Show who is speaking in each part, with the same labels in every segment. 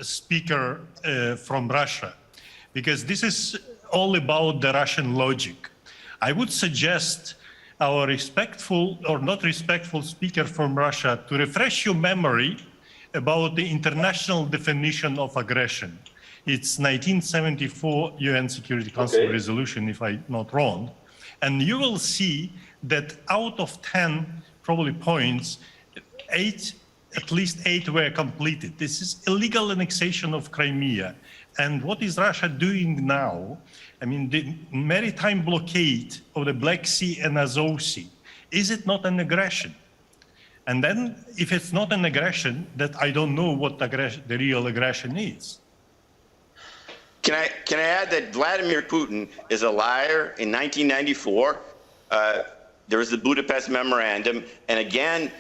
Speaker 1: speaker from Russia, because this is all about the Russian logic. I would suggest our respectful or not respectful speaker from Russia to refresh your memory about the international definition of aggression. It's 1974 UN Security Council resolution, if I'm not wrong. And you will see that out of 10 probably points, at least eight were completed. This is illegal annexation of Crimea. And what is Russia doing now? I mean, the maritime blockade of the Black Sea and Azov Sea, is it not an aggression? And then if it's not an aggression, that I don't know what the real aggression is.
Speaker 2: Can I add that Vladimir Putin is a liar? In 1994, there was the Budapest Memorandum, and again,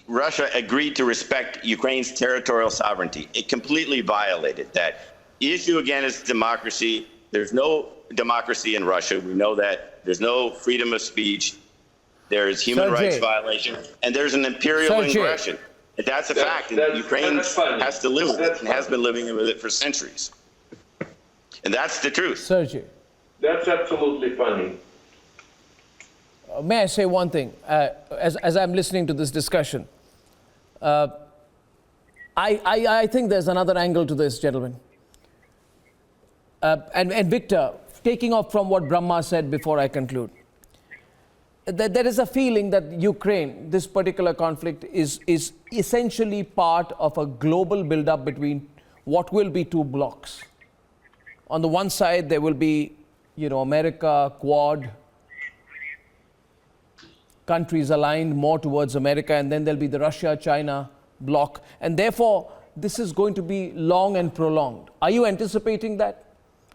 Speaker 2: Russia agreed to respect Ukraine's territorial sovereignty. It completely violated that. The issue again is democracy. There's no democracy in Russia. We know that. There's no freedom of speech. There's human rights violation, and there's an imperial aggression. And that's a fact, and Ukraine has to live with it and has been living with it for centuries. And that's the truth.
Speaker 3: Sergey.
Speaker 4: That's absolutely funny.
Speaker 3: May I say one thing? As I'm listening to this discussion, I think there's another angle to this, gentlemen. And Victor, taking off from what Brahma said before I conclude, there is a feeling that Ukraine, this particular conflict, is essentially part of a global buildup between what will be two blocks. On the one side, there will be, America, Quad, countries aligned more towards America, and then there'll be the Russia-China bloc. And therefore, this is going to be long and prolonged. Are you anticipating that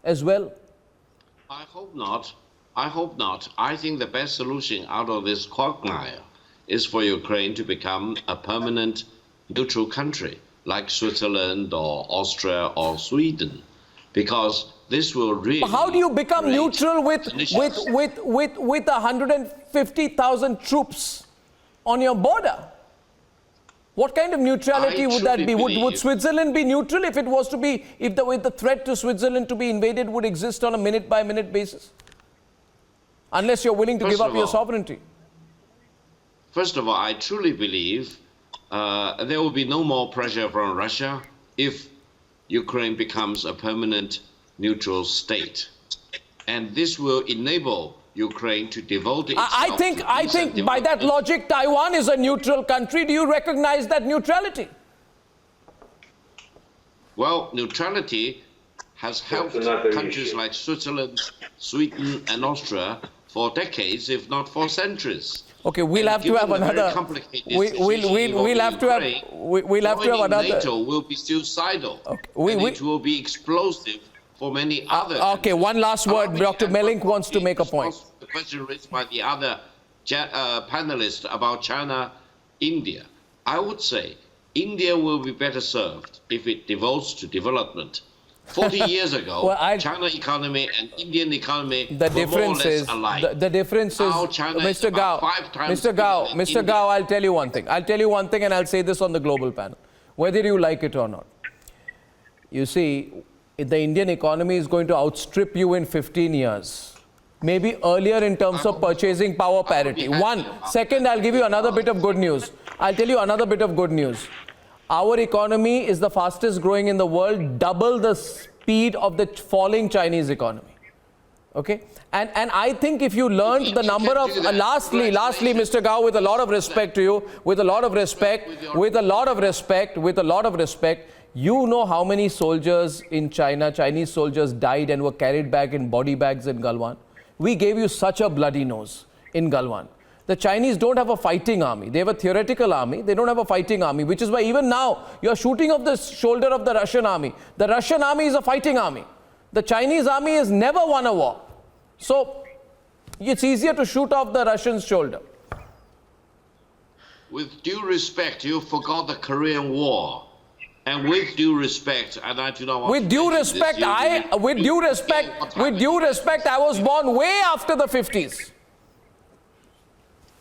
Speaker 3: as well?
Speaker 5: I hope not. I hope not. I think the best solution out of this quagmire is for Ukraine to become a permanent neutral country, like Switzerland or Austria or Sweden, because this will really...
Speaker 3: But how do you become neutral with 150,000 troops on your border? What kind of neutrality would that be? Would Switzerland be neutral if it was to be, if the threat to Switzerland to be invaded would exist on a minute-by-minute basis? Unless you're willing to give up your sovereignty.
Speaker 5: First of all, I truly believe there will be no more pressure from Russia if Ukraine becomes a permanent neutral state. And this will enable Ukraine to devote itself
Speaker 3: I think by that logic, Taiwan is a neutral country. Do you recognize that neutrality?
Speaker 5: Well, neutrality has helped countries like Switzerland, Sweden, and Austria for decades, if not for centuries.
Speaker 3: Okay, we'll have to have another. We'll have to have another.
Speaker 5: NATO will be suicidal. Okay, and it will be explosive for many other.
Speaker 3: Okay, one last word. Dr. Melink wants to make a point.
Speaker 5: The question raised by the other panelists about China, India. I would say India will be better served if it devotes to development. 40 years ago, well, China economy and Indian economy were more or less alike.
Speaker 3: The difference is, Mr. Gao, I'll tell you one thing. I'll tell you one thing, and I'll say this on the global panel, whether you like it or not. You see, the Indian economy is going to outstrip you in 15 years. Maybe earlier in terms of purchasing power parity. Second, I'll give you another bit of good news. I'll tell you another bit of good news. Our economy is the fastest growing in the world, double the speed of the falling Chinese economy. Okay? And I think if you learned the number of, lastly, Mr. Gao, with a lot of respect to you, with a lot of respect, you know how many soldiers in China, Chinese soldiers died and were carried back in body bags in Galwan. We gave you such a bloody nose in Galwan. The Chinese don't have a fighting army. They have a theoretical army. They don't have a fighting army, which is why even now you're shooting off the shoulder of the Russian army. The Russian army is a fighting army. The Chinese army has never won a war. So it's easier to shoot off the Russians' shoulder.
Speaker 5: With due respect, you forgot the Korean War. And with due respect, and I do not want
Speaker 3: with due respect, I was born way after the 50s.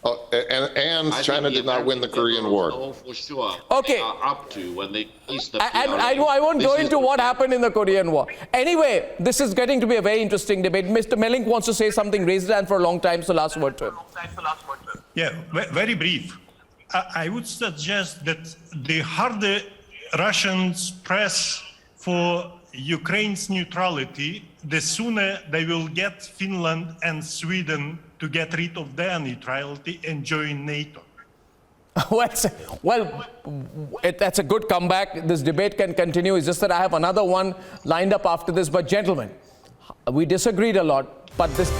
Speaker 6: And
Speaker 5: I
Speaker 6: China
Speaker 5: think
Speaker 6: did not win the Korean War.
Speaker 5: know for sure
Speaker 3: Okay.
Speaker 5: they are up to when they ease the
Speaker 3: I won't go into what happened in the Korean War. Anyway, this is getting to be a very interesting debate. Mr. Melink wants to say something, raised his hand for a long time, so last word to him.
Speaker 1: Yeah, very brief. I would suggest that the harder Russians press for Ukraine's neutrality, the sooner they will get Finland and Sweden to get rid of their neutrality and join NATO.
Speaker 3: That's a good comeback. This debate can continue. It's just that I have another one lined up after this. But gentlemen, we disagreed a lot, but this